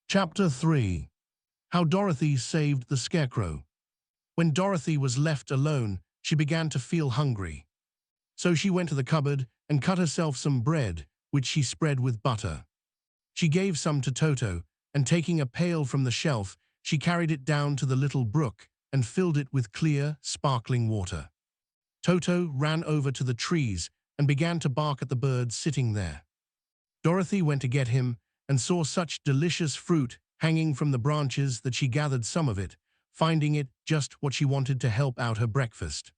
Chapter 3. How Dorothy Saved the Scarecrow. When Dorothy was left alone, she began to feel hungry. So she went to the cupboard and cut herself some bread, which she spread with butter. She gave some to Toto, and taking a pail from the shelf, she carried it down to the little brook and filled it with clear, sparkling water. Toto ran over to the trees and began to bark at the birds sitting there. Dorothy went to get him and saw such delicious fruit hanging from the branches that she gathered some of it, finding it just what she wanted to help out her breakfast.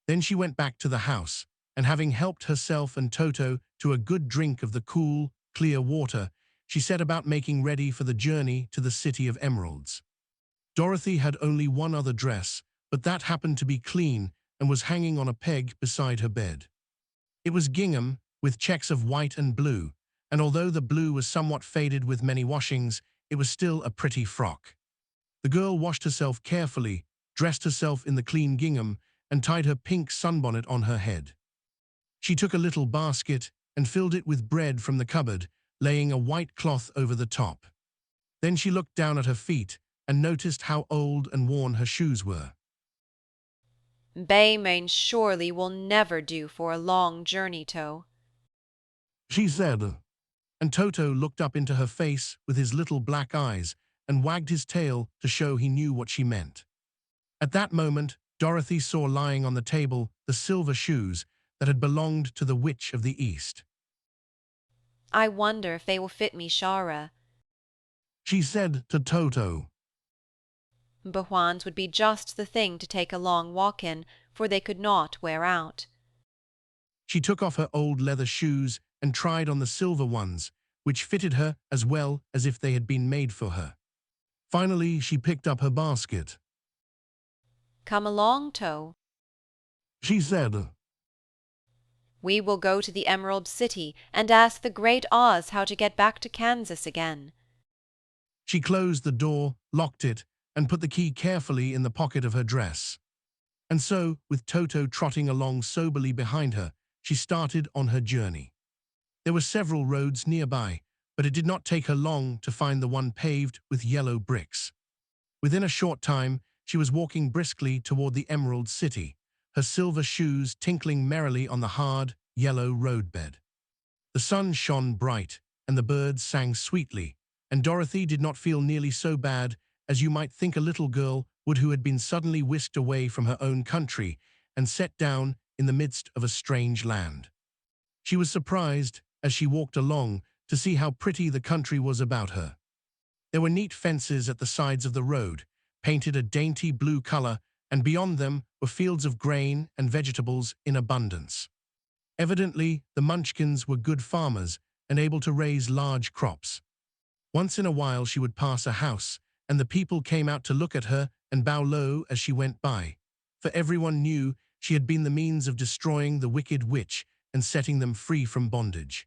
Then she went back to the house, and having helped herself and Toto to a good drink of the cool, clear water, she set about making ready for the journey to the City of Emeralds. Dorothy had only one other dress, but that happened to be clean and was hanging on a peg beside her bed. It was gingham with checks of white and blue, and although the blue was somewhat faded with many washings, it was still a pretty frock. The girl washed herself carefully, dressed herself in the clean gingham, and tied her pink sunbonnet on her head. She took a little basket and filled it with bread from the cupboard, laying a white cloth over the top. Then she looked down at her feet and noticed how old and worn her shoes were. Baum surely will never do for a long journey to, She said, and Toto looked up into her face with his little black eyes and wagged his tail to show he knew what she meant. At that moment, Dorothy saw lying on the table the silver shoes that had belonged to the Witch of the East. I wonder if they will fit me Shara. She said to Toto. Bahwan's would be just the thing to take a long walk in, for they could not wear out. She took off her old leather shoes and tried on the silver ones, which fitted her as well as if they had been made for her. Finally, she picked up her basket. Come along, To. She said, We will go to the Emerald City and ask the Great Oz how to get back to Kansas again. She closed the door, locked it, and put the key carefully in the pocket of her dress. And so, with Toto trotting along soberly behind her, she started on her journey. There were several roads nearby, but it did not take her long to find the one paved with yellow bricks. Within a short time, she was walking briskly toward the Emerald City, her silver shoes tinkling merrily on the hard, yellow roadbed. The sun shone bright, and the birds sang sweetly, and Dorothy did not feel nearly so bad as you might think a little girl would who had been suddenly whisked away from her own country and set down in the midst of a strange land. She was surprised, as she walked along, to see how pretty the country was about her. There were neat fences at the sides of the road, painted a dainty blue color, and beyond them were fields of grain and vegetables in abundance. Evidently, the Munchkins were good farmers and able to raise large crops. Once in a while she would pass a house, and the people came out to look at her and bow low as she went by, for everyone knew she had been the means of destroying the wicked witch and setting them free from bondage.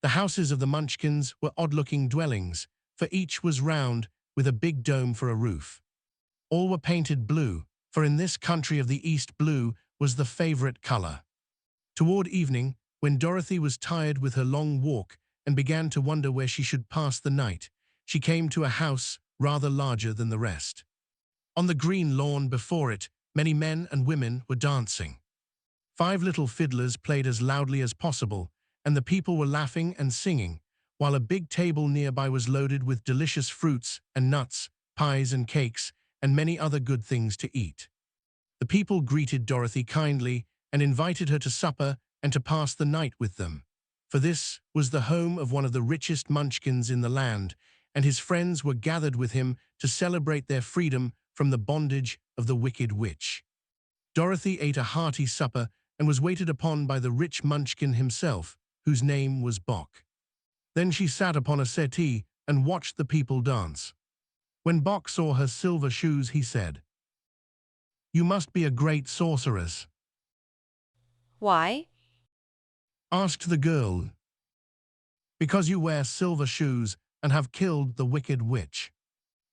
The houses of the Munchkins were odd-looking dwellings, for each was round with a big dome for a roof. All were painted blue, for in this country of the East blue was the favorite color. Toward evening, when Dorothy was tired with her long walk and began to wonder where she should pass the night, she came to a house rather larger than the rest. On the green lawn before it, many men and women were dancing. 5 little fiddlers played as loudly as possible, and the people were laughing and singing, while a big table nearby was loaded with delicious fruits and nuts, pies and cakes, and many other good things to eat. The people greeted Dorothy kindly and invited her to supper and to pass the night with them, for this was the home of one of the richest Munchkins in the land, and his friends were gathered with him to celebrate their freedom from the bondage of the wicked witch. Dorothy ate a hearty supper and was waited upon by the rich Munchkin himself, whose name was Bock. Then she sat upon a settee and watched the people dance. When Bock saw her silver shoes, he said, "You must be a great sorceress," Why? asked the girl. "Because you wear silver shoes and have killed the wicked witch.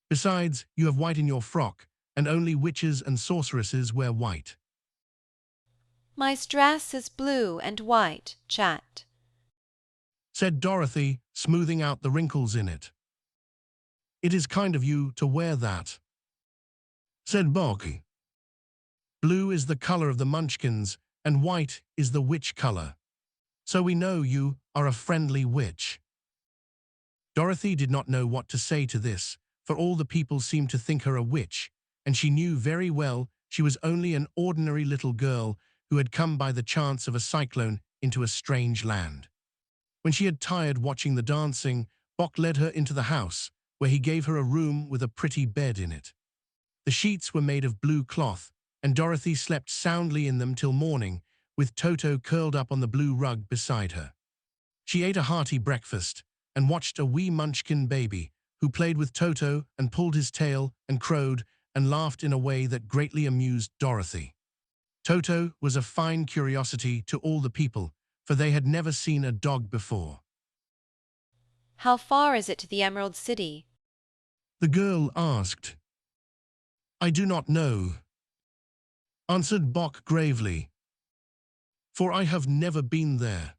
Besides, you have white in your frock, and only witches and sorceresses wear white," My dress is blue and white, chat. said Dorothy, smoothing out the wrinkles in it. "It is kind of you to wear that," said Bog. "Blue is the color of the Munchkins, and white is the witch color. So we know you are a friendly witch." Dorothy did not know what to say to this, for all the people seemed to think her a witch, and she knew very well she was only an ordinary little girl who had come by the chance of a cyclone into a strange land. When she had tired watching the dancing, Bok led her into the house, where he gave her a room with a pretty bed in it. The sheets were made of blue cloth, and Dorothy slept soundly in them till morning, with Toto curled up on the blue rug beside her. She ate a hearty breakfast, and watched a wee Munchkin baby, who played with Toto and pulled his tail and crowed and laughed in a way that greatly amused Dorothy. Toto was a fine curiosity to all the people, for they had never seen a dog before. How far is it to the Emerald City? The girl asked. "I do not know," answered Bok gravely, "for I have never been there.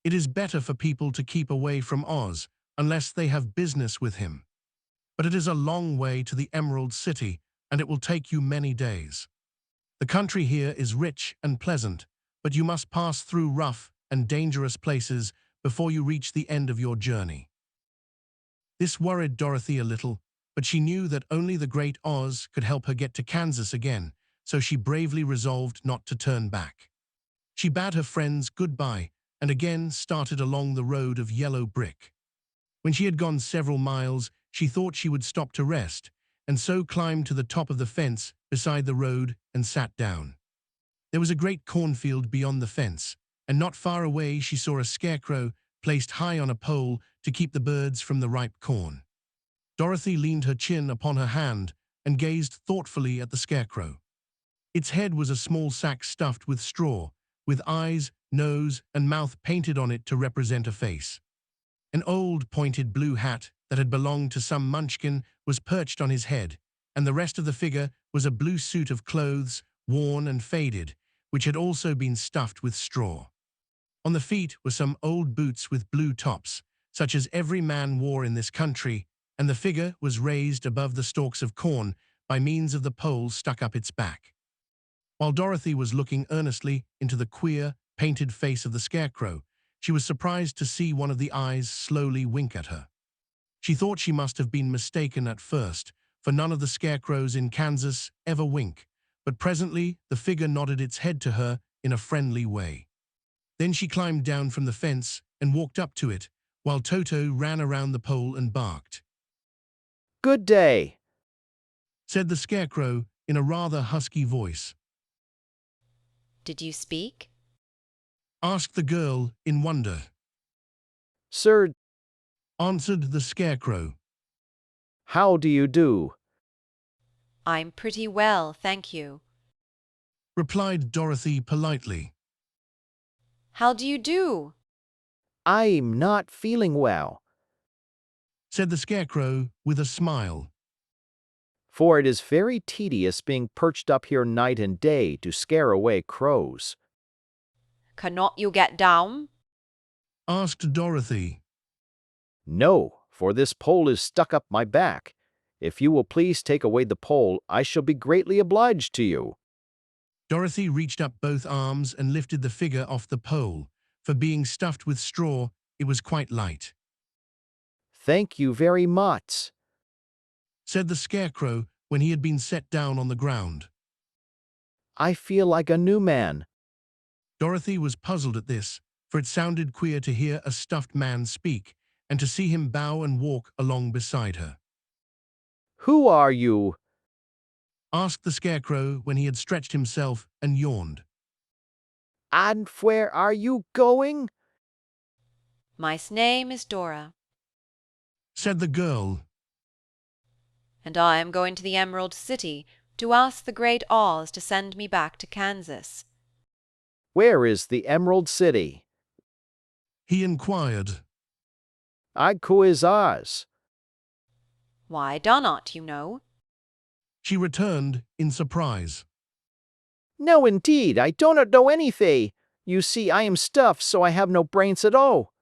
It is better for people to keep away from Oz unless they have business with him. But it is a long way to the Emerald City, and it will take you many days. The country here is rich and pleasant, but you must pass through rough and dangerous places before you reach the end of your journey." This worried Dorothy a little, but she knew that only the Great Oz could help her get to Kansas again, so she bravely resolved not to turn back. She bade her friends goodbye and again started along the road of yellow brick. When she had gone several miles, she thought she would stop to rest, and so climbed to the top of the fence beside the road and sat down. There was a great cornfield beyond the fence, and not far away she saw a scarecrow placed high on a pole to keep the birds from the ripe corn. Dorothy leaned her chin upon her hand and gazed thoughtfully at the scarecrow. Its head was a small sack stuffed with straw, with eyes, nose, and mouth painted on it to represent a face. An old pointed blue hat that had belonged to some Munchkin was perched on his head, and the rest of the figure was a blue suit of clothes, worn and faded, which had also been stuffed with straw. On the feet were some old boots with blue tops, such as every man wore in this country, and the figure was raised above the stalks of corn by means of the pole stuck up its back. While Dorothy was looking earnestly into the queer, painted face of the scarecrow, she was surprised to see one of the eyes slowly wink at her. She thought she must have been mistaken at first, for none of the scarecrows in Kansas ever wink, but presently the figure nodded its head to her in a friendly way. Then she climbed down from the fence and walked up to it, while Toto ran around the pole and barked. "Good day," said the scarecrow in a rather husky voice. Did you speak? Asked the girl in wonder. "Sir, Answered the scarecrow. how do you do?" I'm pretty well, thank you. Replied Dorothy politely. How do you do? "I'm not feeling well, Said the scarecrow with a smile. for it is very tedious being perched up here night and day to scare away crows." Cannot you get down? Asked Dorothy. "No, for this pole is stuck up my back. If you will please take away the pole, I shall be greatly obliged to you." Dorothy reached up both arms and lifted the figure off the pole. For being stuffed with straw, it was quite light. "Thank you very much," Said the scarecrow when he had been set down on the ground. "I feel like a new man." Dorothy was puzzled at this, for it sounded queer to hear a stuffed man speak, and to see him bow and walk along beside her. "Who are you?" Asked the scarecrow when he had stretched himself and yawned. "And where are you going?" My name is Dora, Said the girl. and I am going to the Emerald City to ask the Great Oz to send me back to Kansas. "Where is the Emerald City?" He inquired. "Who is Oz?" Why, Donnot, you know. She returned in surprise. "No, indeed, I do not know anything. You see, I am stuffed, so I have no brains at all."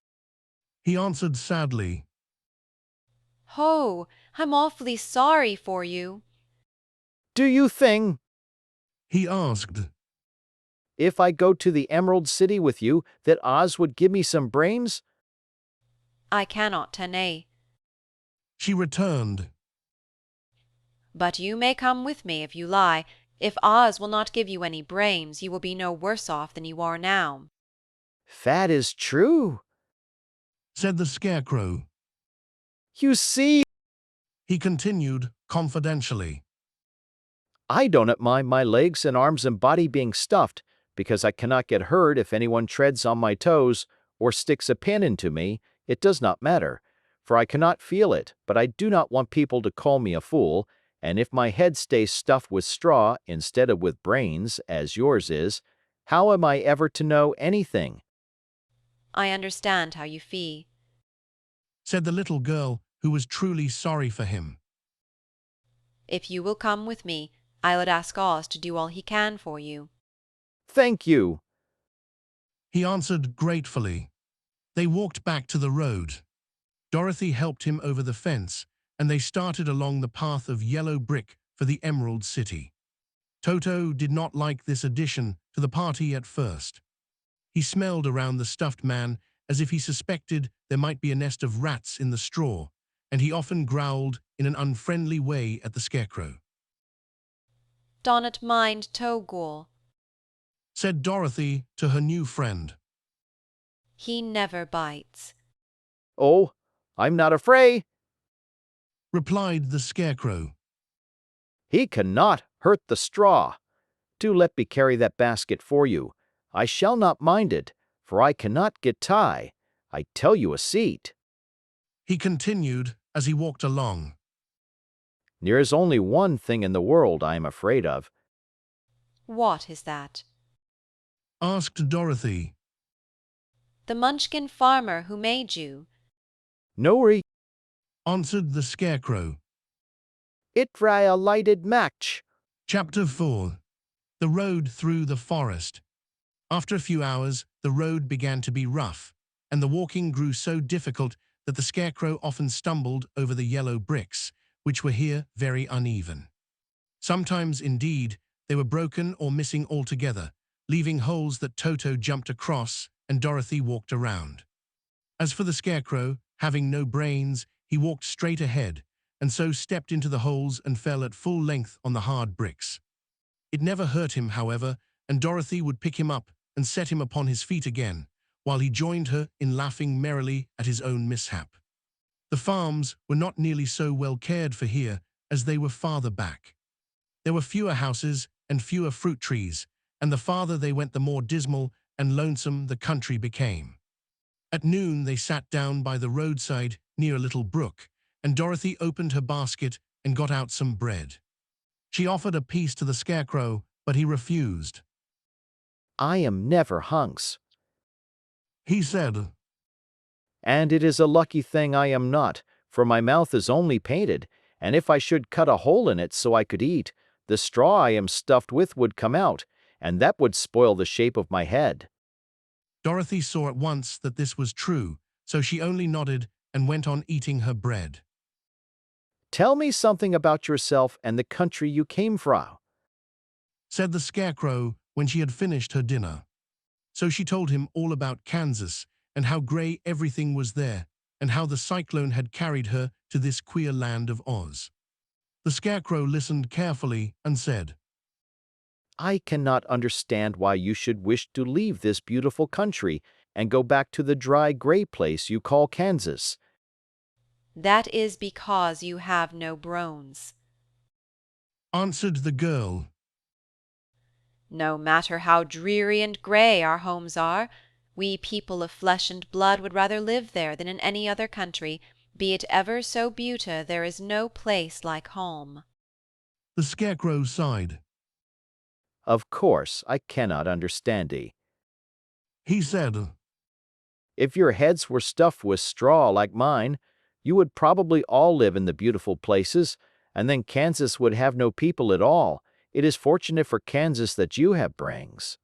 He answered sadly. Oh, I'm awfully sorry for you. Do you think, he asked. if I go to the Emerald City with you, that Oz would give me some brains? I cannot, Tanae. She returned. But you may come with me if you lie. If Oz will not give you any brains, you will be no worse off than you are now. That is true. Said the Scarecrow. You see, He continued confidentially. I don't mind my legs and arms and body being stuffed, because I cannot get hurt if anyone treads on my toes or sticks a pin into me. It does not matter, for I cannot feel it, but I do not want people to call me a fool, and if my head stays stuffed with straw instead of with brains, as yours is, how am I ever to know anything? I understand how you feel. Said the little girl, who was truly sorry for him. If you will come with me, I would ask Oz to do all he can for you. Thank you. He answered gratefully. They walked back to the road. Dorothy helped him over the fence, and they started along the path of yellow brick for the Emerald City. Toto did not like this addition to the party at first. He smelled around the stuffed man as if he suspected there might be a nest of rats in the straw, and he often growled in an unfriendly way at the Scarecrow. Donnot mind Togul. Said Dorothy to her new friend. He never bites. Oh, I'm not afraid. Replied the Scarecrow. He cannot hurt the straw. Do let me carry that basket for you. I shall not mind it, for I cannot get tie. I tell you a seat. He continued as he walked along. There is only one thing in the world I am afraid of. What is that? Asked Dorothy. The Munchkin farmer who made you. Nori, Answered the Scarecrow. it ry a lighted match. Chapter 4. The Road Through the Forest. After a few hours, the road began to be rough, and the walking grew so difficult that the Scarecrow often stumbled over the yellow bricks, which were here very uneven. Sometimes, indeed, they were broken or missing altogether, leaving holes that Toto jumped across and Dorothy walked around. As for the Scarecrow, having no brains, he walked straight ahead, and so stepped into the holes and fell at full length on the hard bricks. It never hurt him, however, and Dorothy would pick him up and set him upon his feet again, while he joined her in laughing merrily at his own mishap. The farms were not nearly so well cared for here as they were farther back. There were fewer houses and fewer fruit trees, and the farther they went the more dismal and lonesome the country became. At noon they sat down by the roadside near a little brook, and Dorothy opened her basket and got out some bread. She offered a piece to the Scarecrow, but he refused. I am never hunks, He said. and it is a lucky thing I am not, for my mouth is only painted, and if I should cut a hole in it so I could eat, the straw I am stuffed with would come out, and that would spoil the shape of my head. Dorothy saw at once that this was true, so she only nodded and went on eating her bread. Tell me something about yourself and the country you came from. Said the Scarecrow when she had finished her dinner. So she told him all about Kansas and how gray everything was there and how the cyclone had carried her to this queer land of Oz. The Scarecrow listened carefully and said, I cannot understand why you should wish to leave this beautiful country and go back to the dry, gray place you call Kansas. That is because you have no brains. Answered the girl. No matter how dreary and grey our homes are, we people of flesh and blood would rather live there than in any other country, be it ever so beautiful. There is no place like home. The Scarecrow sighed. Of course, I cannot understand thee. He said, If your heads were stuffed with straw like mine, you would probably all live in the beautiful places, and then Kansas would have no people at all. It is fortunate for Kansas that you have brains.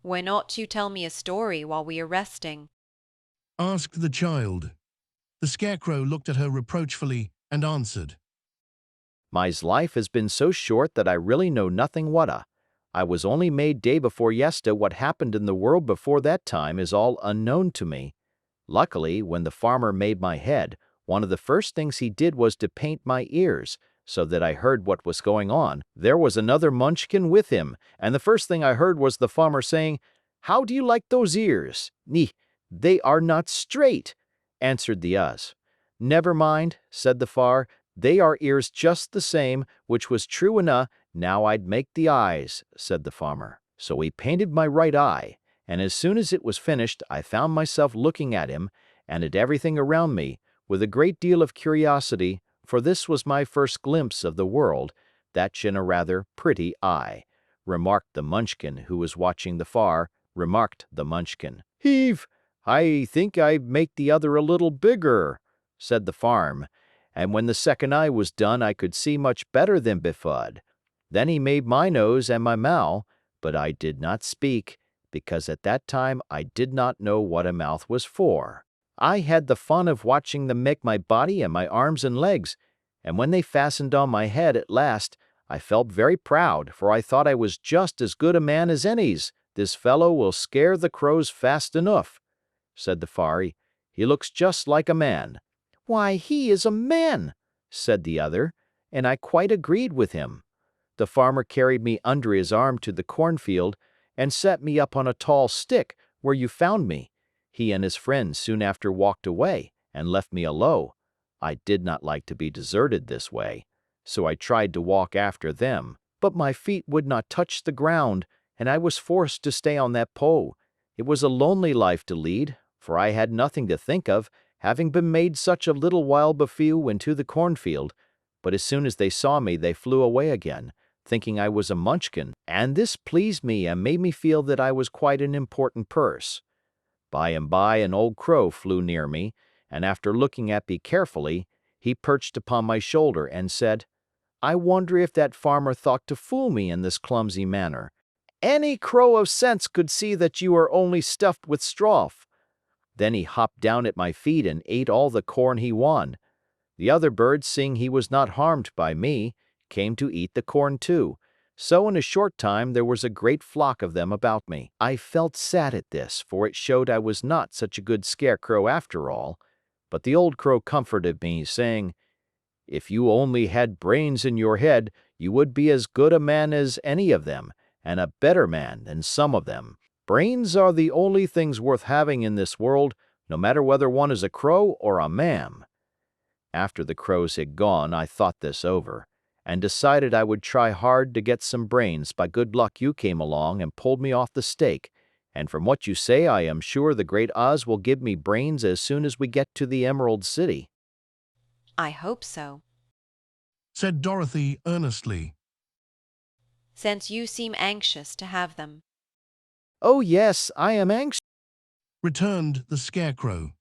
Why not you tell me a story while we are resting? Asked the child. The Scarecrow looked at her reproachfully and answered, "My life has been so short that I really know nothing whatta. I was only made day before yester. What happened in the world before that time is all unknown to me. Luckily, when the farmer made my head, one of the first things he did was to paint my ears, so that I heard what was going on. There was another Munchkin with him, and the first thing I heard was the farmer saying, 'How do you like those ears?' 'Nee, they are not straight,' answered the Uz. 'Never mind,' said the Far, 'they are ears just the same,' which was true enough. 'Now I'd make the eyes,' said the farmer. So he painted my right eye, and as soon as it was finished I found myself looking at him, and at everything around me, with a great deal of curiosity, for this was my first glimpse of the world, that in a rather pretty eye," remarked the Munchkin who was watching the Far, remarked the Munchkin. "Heave! I think I make the other a little bigger," said the Farm, and when the second eye was done I could see much better than befud. Then he made my nose and my mouth, but I did not speak, because at that time I did not know what a mouth was for. I had the fun of watching them make my body and my arms and legs, and when they fastened on my head at last, I felt very proud, for I thought I was just as good a man as any's. "This fellow will scare the crows fast enough," said the Fairy. "He looks just like a man." "Why, he is a man," said the other, and I quite agreed with him. The farmer carried me under his arm to the cornfield and set me up on a tall stick, where you found me. He and his friends soon after walked away and left me alone. I did not like to be deserted this way, so I tried to walk after them, but my feet would not touch the ground, and I was forced to stay on that pole. It was a lonely life to lead, for I had nothing to think of, having been made such a little while before into the cornfield, but as soon as they saw me they flew away again, thinking I was a Munchkin, and this pleased me and made me feel that I was quite an important purse. By and by an old crow flew near me, and after looking at me carefully, he perched upon my shoulder and said, "I wonder if that farmer thought to fool me in this clumsy manner. Any crow of sense could see that you are only stuffed with straw." Then he hopped down at my feet and ate all the corn he won. The other birds, seeing he was not harmed by me, came to eat the corn too. So in a short time there was a great flock of them about me. I felt sad at this, for it showed I was not such a good scarecrow after all. But the old crow comforted me, saying, "If you only had brains in your head, you would be as good a man as any of them, and a better man than some of them. Brains are the only things worth having in this world, no matter whether one is a crow or a man." After the crows had gone, I thought this over, and decided I would try hard to get some brains. By good luck you came along and pulled me off the stake, and from what you say I am sure the great Oz will give me brains as soon as we get to the Emerald City. I hope so, said Dorothy earnestly. since you seem anxious to have them. "Oh yes, I am anxious." Returned the Scarecrow.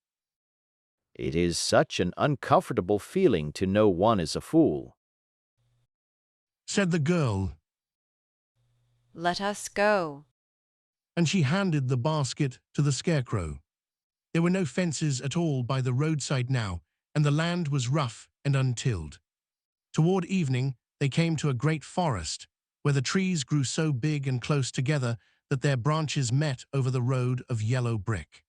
"It is such an uncomfortable feeling to know one is a fool." Said the girl, Let us go. and she handed the basket to the Scarecrow. There were no fences at all by the roadside now, and the land was rough and untilled. Toward evening, they came to a great forest, where the trees grew so big and close together that their branches met over the road of yellow brick.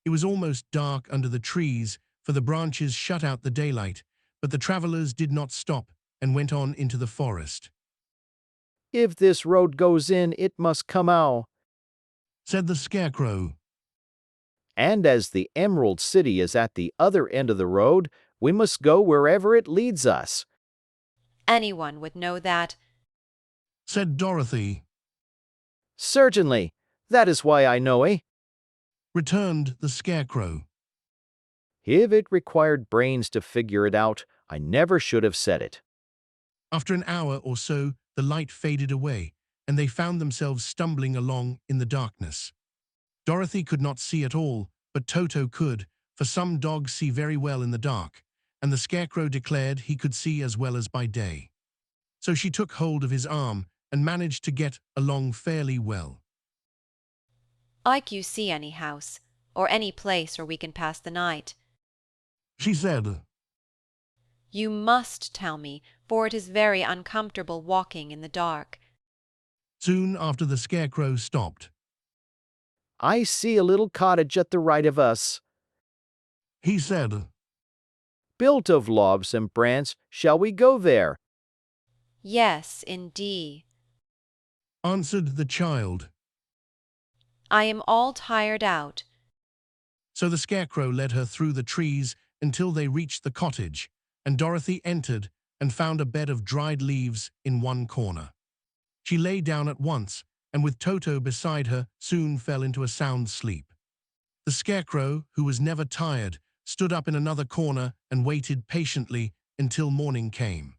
It was almost dark under the trees, for the branches shut out the daylight, but the travelers did not stop and went on into the forest. "If this road goes in, it must come out. Said the Scarecrow, And as the Emerald City is at the other end of the road, we must go wherever it leads us." Anyone would know that. said Dorothy, "Certainly, that is why I know, eh?" returned the Scarecrow. If it required brains to figure it out, I never should have said it. After an hour or so, the light faded away, and they found themselves stumbling along in the darkness. Dorothy could not see at all, but Toto could, for some dogs see very well in the dark, and the Scarecrow declared he could see as well as by day. So she took hold of his arm and managed to get along fairly well. Like you see any house, or any place where we can pass the night. She said, You must tell me, for it is very uncomfortable walking in the dark. soon after the Scarecrow stopped. I see a little cottage at the right of us, He said, built of logs and branch. Shall we go there? Yes, indeed. answered the child. I am all tired out. So the Scarecrow led her through the trees until they reached the cottage, and Dorothy entered and found a bed of dried leaves in one corner. She lay down at once, and with Toto beside her, soon fell into a sound sleep. The Scarecrow, who was never tired, stood up in another corner and waited patiently until morning came.